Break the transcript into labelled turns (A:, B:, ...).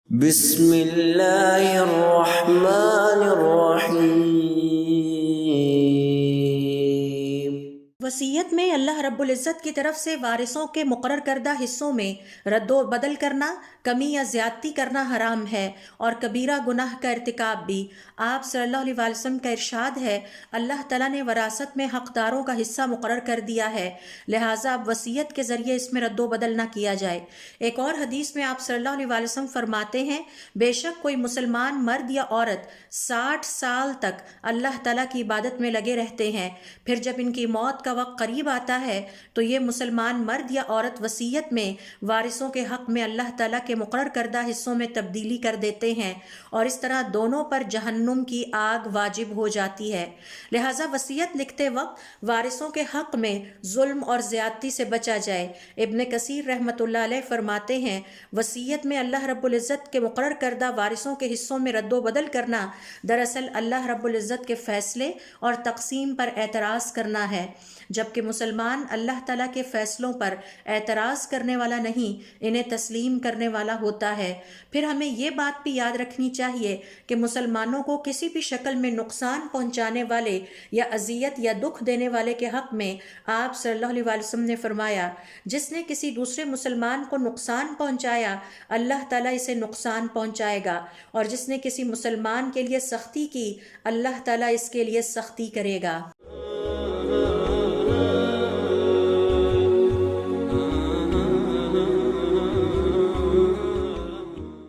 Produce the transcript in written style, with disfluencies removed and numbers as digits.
A: بسم اللہ الرحمن الرحیم۔
B: وصیت میں اللہ رب العزت کی طرف سے وارثوں کے مقرر کردہ حصوں میں رد و بدل کرنا، کمی یا زیادتی کرنا حرام ہے، اور کبیرہ گناہ کا ارتکاب بھی۔ آپ صلی اللہ علیہ وسلم کا ارشاد ہے، اللہ تعالیٰ نے وراثت میں حقداروں کا حصہ مقرر کر دیا ہے، لہٰذا اب وصیت کے ذریعے اس میں رد و بدل نہ کیا جائے۔ ایک اور حدیث میں آپ صلی اللہ علیہ وسلم فرماتے ہیں، بے شک کوئی مسلمان مرد یا عورت 60 سال تک اللہ تعالیٰ کی عبادت میں لگے رہتے ہیں، پھر جب ان کی موت کا وقت قریب آتا ہے تو یہ مسلمان مرد یا عورت وصیت میں وارثوں کے حق میں اللہ تعالیٰ کے مقرر کردہ حصوں میں تبدیلی کر دیتے ہیں، اور اس طرح دونوں پر جہنم کی آگ واجب ہو جاتی ہے۔ لہٰذا وصیت لکھتے وقت وارثوں کے حق میں ظلم اور زیادتی سے بچا جائے۔ ابن کثیر رحمۃ اللہ علیہ فرماتے ہیں، وصیت میں اللہ رب العزت کے مقرر کردہ وارثوں کے حصوں میں رد و بدل کرنا دراصل اللہ رب العزت کے فیصلے اور تقسیم پر اعتراض کرنا ہے، جبکہ مسلمان اللہ تعالیٰ کے فیصلوں پر اعتراض کرنے والا نہیں، انہیں تسلیم کرنے والا ہوتا ہے۔ پھر ہمیں یہ بات بھی یاد رکھنی چاہیے کہ مسلمانوں کو کسی بھی شکل میں نقصان پہنچانے والے یا اذیت یا دکھ دینے والے کے حق میں آپ صلی اللہ علیہ وسلم نے فرمایا، جس نے کسی دوسرے مسلمان کو نقصان پہنچایا اللہ تعالیٰ اسے نقصان پہنچائے گا، اور جس نے کسی مسلمان کے لیے سختی کی اللہ تعالیٰ اس کے لیے سختی کرے گا۔